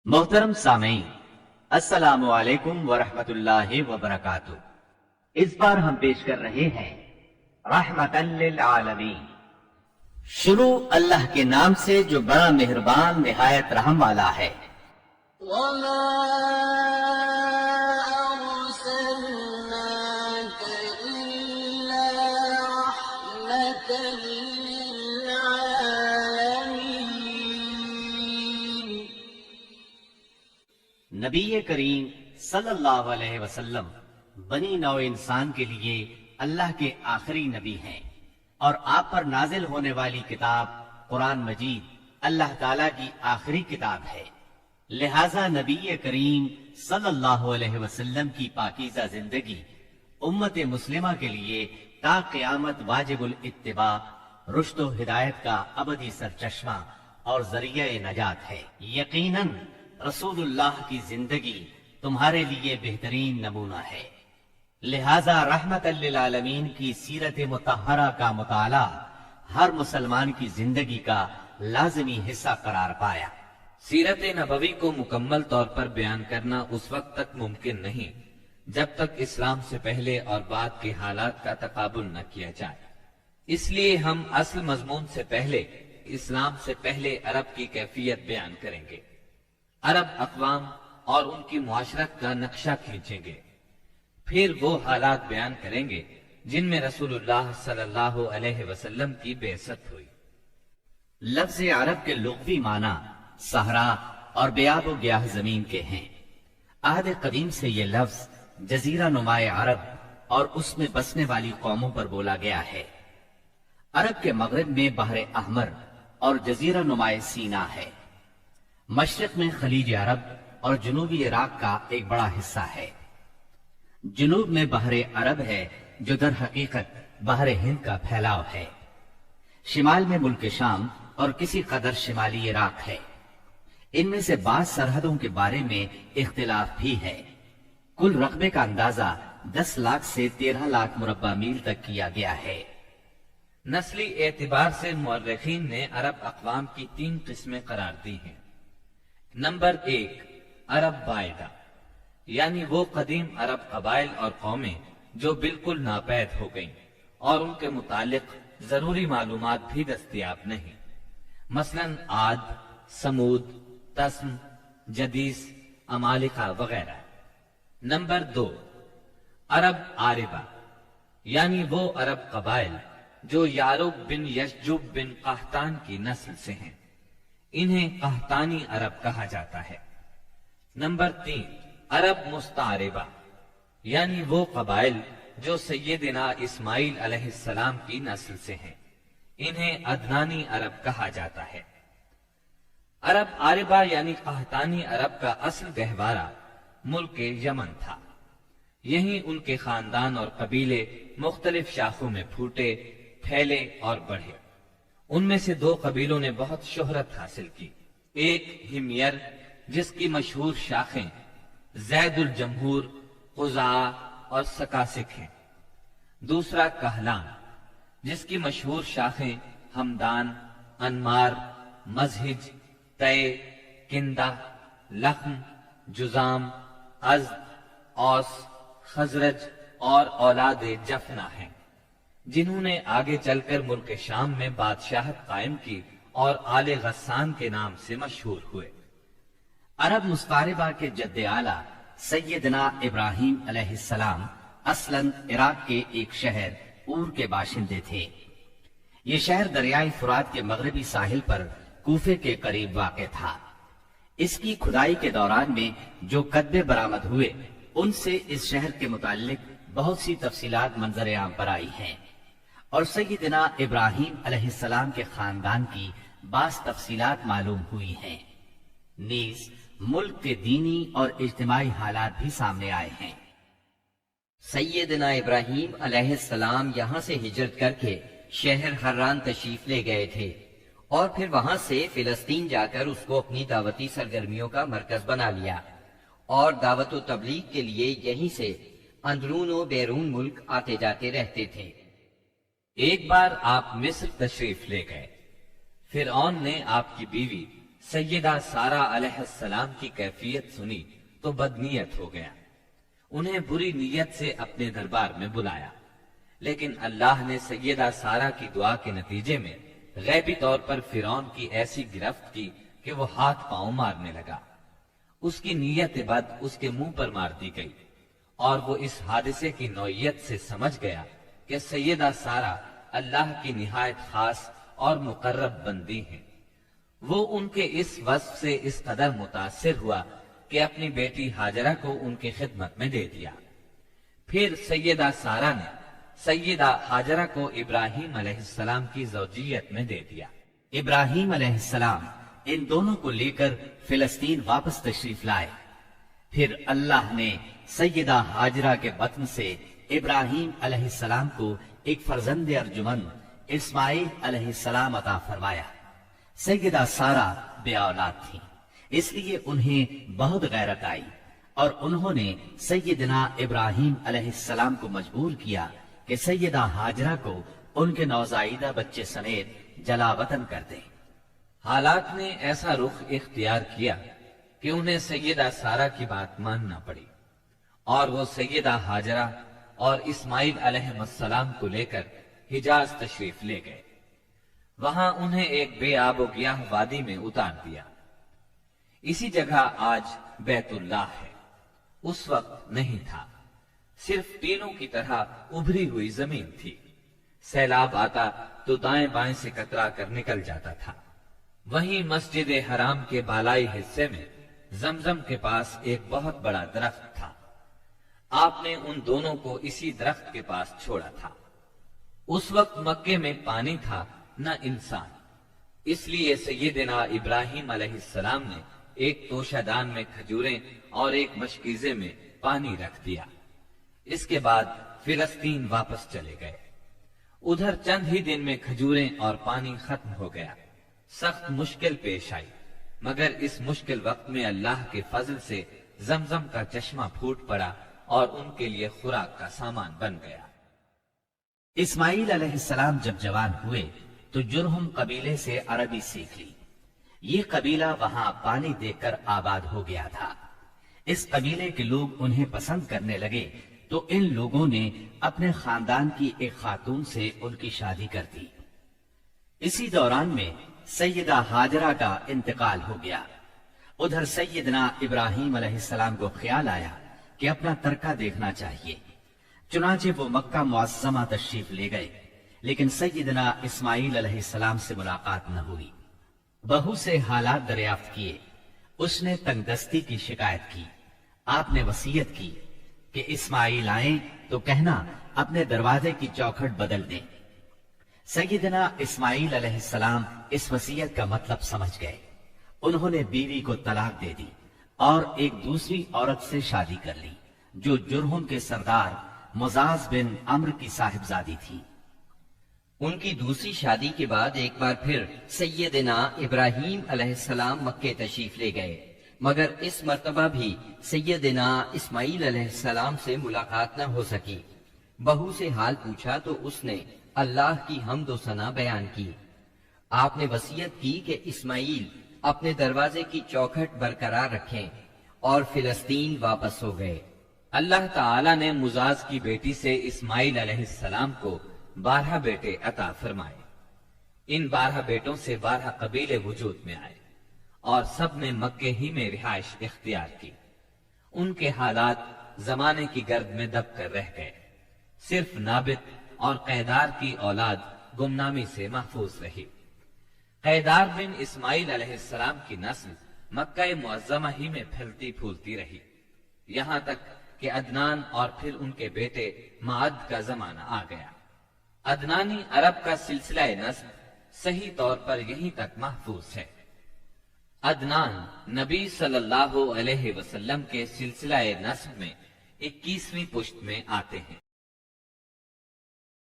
محترم سامعین، السلام علیکم ورحمۃ اللہ وبرکاتہ۔ اس بار ہم پیش کر رہے ہیں رحمتاً للعالمین۔ شروع اللہ کے نام سے جو بڑا مہربان نہایت رحم والا ہے۔ وما أرسلناك إلا رحمة للعالمين۔ نبی کریم صلی اللہ علیہ وسلم بنی نوع انسان کے لیے اللہ کے آخری نبی ہیں، اور آپ پر نازل ہونے والی کتاب قرآن مجید اللہ تعالیٰ کی آخری کتاب ہے۔ لہذا نبی کریم صلی اللہ علیہ وسلم کی پاکیزہ زندگی امت مسلمہ کے لیے تا قیامت واجب الاتباع، رشد و ہدایت کا ابدی سرچشمہ اور ذریعہ نجات ہے۔ یقیناً رسول اللہ کی زندگی تمہارے لیے بہترین نمونہ ہے، لہذا رحمت للعالمین کی سیرت مطہرہ کا مطالعہ ہر مسلمان کی زندگی کا لازمی حصہ قرار پایا۔ سیرت نبوی کو مکمل طور پر بیان کرنا اس وقت تک ممکن نہیں جب تک اسلام سے پہلے اور بعد کے حالات کا تقابل نہ کیا جائے۔ اس لیے ہم اصل مضمون سے پہلے اسلام سے پہلے عرب کی کیفیت بیان کریں گے، عرب اقوام اور ان کی معاشرت کا نقشہ کھینچیں گے، پھر وہ حالات بیان کریں گے جن میں رسول اللہ صلی اللہ علیہ وسلم کی بعثت ہوئی۔ لفظ عرب کے لغوی معنی صحرا اور بیاب و گیاہ زمین کے ہیں۔ عہد قدیم سے یہ لفظ جزیرہ نما عرب اور اس میں بسنے والی قوموں پر بولا گیا ہے۔ عرب کے مغرب میں بحر احمر اور جزیرہ نما سینا ہے۔ مشرق میں خلیج عرب اور جنوبی عراق کا ایک بڑا حصہ ہے۔ جنوب میں بحر عرب ہے جو در حقیقت بحر ہند کا پھیلاؤ ہے۔ شمال میں ملک شام اور کسی قدر شمالی عراق ہے۔ ان میں سے بعض سرحدوں کے بارے میں اختلاف بھی ہے۔ کل رقبے کا اندازہ 10 لاکھ سے 13 لاکھ مربع میل تک کیا گیا ہے۔ نسلی اعتبار سے مورخین نے عرب اقوام کی 3 قسمیں قرار دی ہیں۔ نمبر 1، عرب بائدہ، یعنی وہ قدیم عرب قبائل اور قومیں جو بالکل ناپید ہو گئیں اور ان کے متعلق ضروری معلومات بھی دستیاب نہیں، مثلا عاد، سمود، تسم، جدیس، عمالقہ وغیرہ۔ نمبر 2، عرب عاربہ، یعنی وہ عرب قبائل جو یارب بن یشجب بن قحطان کی نسل سے ہیں، انہیں قحطانی عرب کہا جاتا ہے۔ نمبر 3، عرب مستعربہ، یعنی وہ قبائل جو سیدنا اسماعیل علیہ السلام کی نسل سے ہیں، انہیں عدنانی عرب کہا جاتا ہے۔ عرب عاربہ یعنی قحطانی عرب کا اصل گہوارہ ملک یمن تھا۔ یہیں ان کے خاندان اور قبیلے مختلف شاخوں میں پھوٹے، پھیلے اور بڑھے۔ ان میں سے 2 قبیلوں نے بہت شہرت حاصل کی۔ ایک ہمیر، جس کی مشہور شاخیں زید الجمہور، قزاع اور سکاسک ہیں۔ دوسرا کہلان، جس کی مشہور شاخیں ہمدان، انمار، مزہج، تے، کندہ، لخم، جزام، ازد، اوس، خزرج اور اولاد جفنہ ہیں، جنہوں نے آگے چل کر ملک شام میں بادشاہت قائم کی اور آل غسان کے نام سے مشہور ہوئے۔ عرب مستعربہ کے جد اعلیٰ سیدنا ابراہیم علیہ السلام اصلاً عراق کے ایک شہر اور کے باشندے تھے۔ یہ شہر دریائے فرات کے مغربی ساحل پر کوفے کے قریب واقع تھا۔ اس کی کھدائی کے دوران میں جو کتبے برآمد ہوئے ان سے اس شہر کے متعلق بہت سی تفصیلات منظر عام پر آئی ہیں، اور سیدنا ابراہیم علیہ السلام کے خاندان کی بعض تفصیلات معلوم ہوئی ہیں۔ نیز ملک کے دینی اور اجتماعی حالات بھی سامنے آئے ہیں۔ سیدنا ابراہیم علیہ السلام یہاں سے ہجرت کر کے شہر حران تشریف لے گئے تھے، اور پھر وہاں سے فلسطین جا کر اس کو اپنی دعوتی سرگرمیوں کا مرکز بنا لیا، اور دعوت و تبلیغ کے لیے یہیں سے اندرون و بیرون ملک آتے جاتے رہتے تھے۔ ایک بار آپ مصر تشریف لے گئے۔ فرعون نے آپ کی بیوی سیدہ سارہ علیہ السلام کی کیفیت سنی تو بدنیت ہو گیا، انہیں بری نیت سے اپنے دربار میں بلایا، لیکن اللہ نے سیدہ سارہ کی دعا کے نتیجے میں غیبی طور پر فرعون کی ایسی گرفت کی کہ وہ ہاتھ پاؤں مارنے لگا۔ اس کی نیت بد اس کے منہ پر مار دی گئی، اور وہ اس حادثے کی نوعیت سے سمجھ گیا کہ سیدہ سارہ اللہ کی نہایت خاص اور مقرب بندی ہیں۔ وہ ان کے اس وصف سے اس قدر متاثر ہوا کہ اپنی بیٹی ہاجرہ کو ان کی خدمت میں دے دیا۔ پھر سیدہ سارہ نے سیدہ ہاجرہ کو ابراہیم علیہ السلام کی زوجیت میں دے دیا۔ ابراہیم علیہ السلام ان دونوں کو لے کر فلسطین واپس تشریف لائے۔ پھر اللہ نے سیدہ ہاجرہ کے بطن سے ابراہیم علیہ السلام کو ایک فرزند ارجمن اسماعیل علیہ السلام عطا فرمایا۔ سیدہ سارہ بے اولاد تھیں، اس لیے انہیں بہت غیرت آئی، اور انہوں نے سیدنا ابراہیم علیہ السلام کو مجبور کیا کہ سیدہ ہاجرہ کو ان کے نوزائیدہ بچے سمیت جلا وطن کر دیں۔ حالات نے ایسا رخ اختیار کیا کہ انہیں سیدہ سارہ کی بات ماننا پڑی، اور وہ سیدہ ہاجرہ اور اسماعیل علیہ السلام کو لے کر حجاز تشریف لے گئے۔ وہاں انہیں ایک بے آب و گیاہ وادی میں اتار دیا۔ اسی جگہ آج بیت اللہ ہے، اس وقت نہیں تھا، صرف ٹینوں کی طرح ابھری ہوئی زمین تھی۔ سیلاب آتا تو دائیں بائیں سے کترا کر نکل جاتا تھا۔ وہیں مسجد حرام کے بالائی حصے میں زمزم کے پاس ایک بہت بڑا درخت تھا۔ آپ نے ان دونوں کو اسی درخت کے پاس چھوڑا تھا۔ اس وقت مکے میں پانی تھا نہ انسان، اس لیے سیدنا ابراہیم علیہ السلام نے ایک توشہ دان میں کھجوریں اور ایک مشکیزے میں پانی رکھ دیا۔ اس کے بعد فلسطین واپس چلے گئے۔ ادھر چند ہی دن میں کھجوریں اور پانی ختم ہو گیا۔ سخت مشکل پیش آئی، مگر اس مشکل وقت میں اللہ کے فضل سے زمزم کا چشمہ پھوٹ پڑا اور ان کے لیے خوراک کا سامان بن گیا۔ اسماعیل علیہ السلام جب جوان ہوئے تو جرہم قبیلے سے عربی سیکھ لی۔ یہ قبیلہ وہاں پانی دیکھ کر آباد ہو گیا تھا۔ اس قبیلے کے لوگ انہیں پسند کرنے لگے تو ان لوگوں نے اپنے خاندان کی ایک خاتون سے ان کی شادی کر دی۔ اسی دوران میں سیدہ ہاجرہ کا انتقال ہو گیا۔ ادھر سیدنا ابراہیم علیہ السلام کو خیال آیا کہ اپنا ترکہ دیکھنا چاہیے، چنانچہ وہ مکہ معظمہ تشریف لے گئے، لیکن سیدنا اسماعیل علیہ السلام سے ملاقات نہ ہوئی۔ بہو سے حالات دریافت کیے، اس نے تنگ دستی کی شکایت کی۔ آپ نے وصیت کی کہ اسماعیل آئیں تو کہنا اپنے دروازے کی چوکھٹ بدل دیں۔ سیدنا اسماعیل علیہ السلام اس وصیت کا مطلب سمجھ گئے۔ انہوں نے بیوی کو طلاق دے دی اور ایک دوسری عورت سے شادی کر لی جو جرہم کے سردار مزاز بن عمرو کی صاحبزادی تھی۔ ان کی دوسری شادی کے بعد ایک بار پھر سیدنا ابراہیم علیہ السلام مکے تشریف لے گئے، مگر اس مرتبہ بھی سیدنا اسماعیل علیہ السلام سے ملاقات نہ ہو سکی۔ بہو سے حال پوچھا تو اس نے اللہ کی حمد و ثنا بیان کی۔ آپ نے وصیت کی کہ اسماعیل اپنے دروازے کی چوکھٹ برقرار رکھیں، اور فلسطین واپس ہو گئے۔ اللہ تعالی نے مزاز کی بیٹی سے اسماعیل علیہ السلام کو 12 بیٹے عطا فرمائے۔ ان 12 بیٹوں سے 12 قبیلے وجود میں آئے اور سب نے مکے ہی میں رہائش اختیار کی۔ ان کے حالات زمانے کی گرد میں دب کر رہ گئے۔ صرف نابت اور قیدار کی اولاد گمنامی سے محفوظ رہی۔ قیدار بن اسماعیل علیہ السلام کی نسل مکہ معظمہ ہی میں پھیلتی پھولتی رہی، یہاں تک کہ عدنان اور پھر ان کے بیٹے معد کا زمانہ آ گیا۔ عدنانی عرب کا سلسلہ نسل صحیح طور پر یہیں تک محفوظ ہے۔ عدنان نبی صلی اللہ علیہ وسلم کے سلسلہ نسب میں 21ویں پشت میں آتے ہیں۔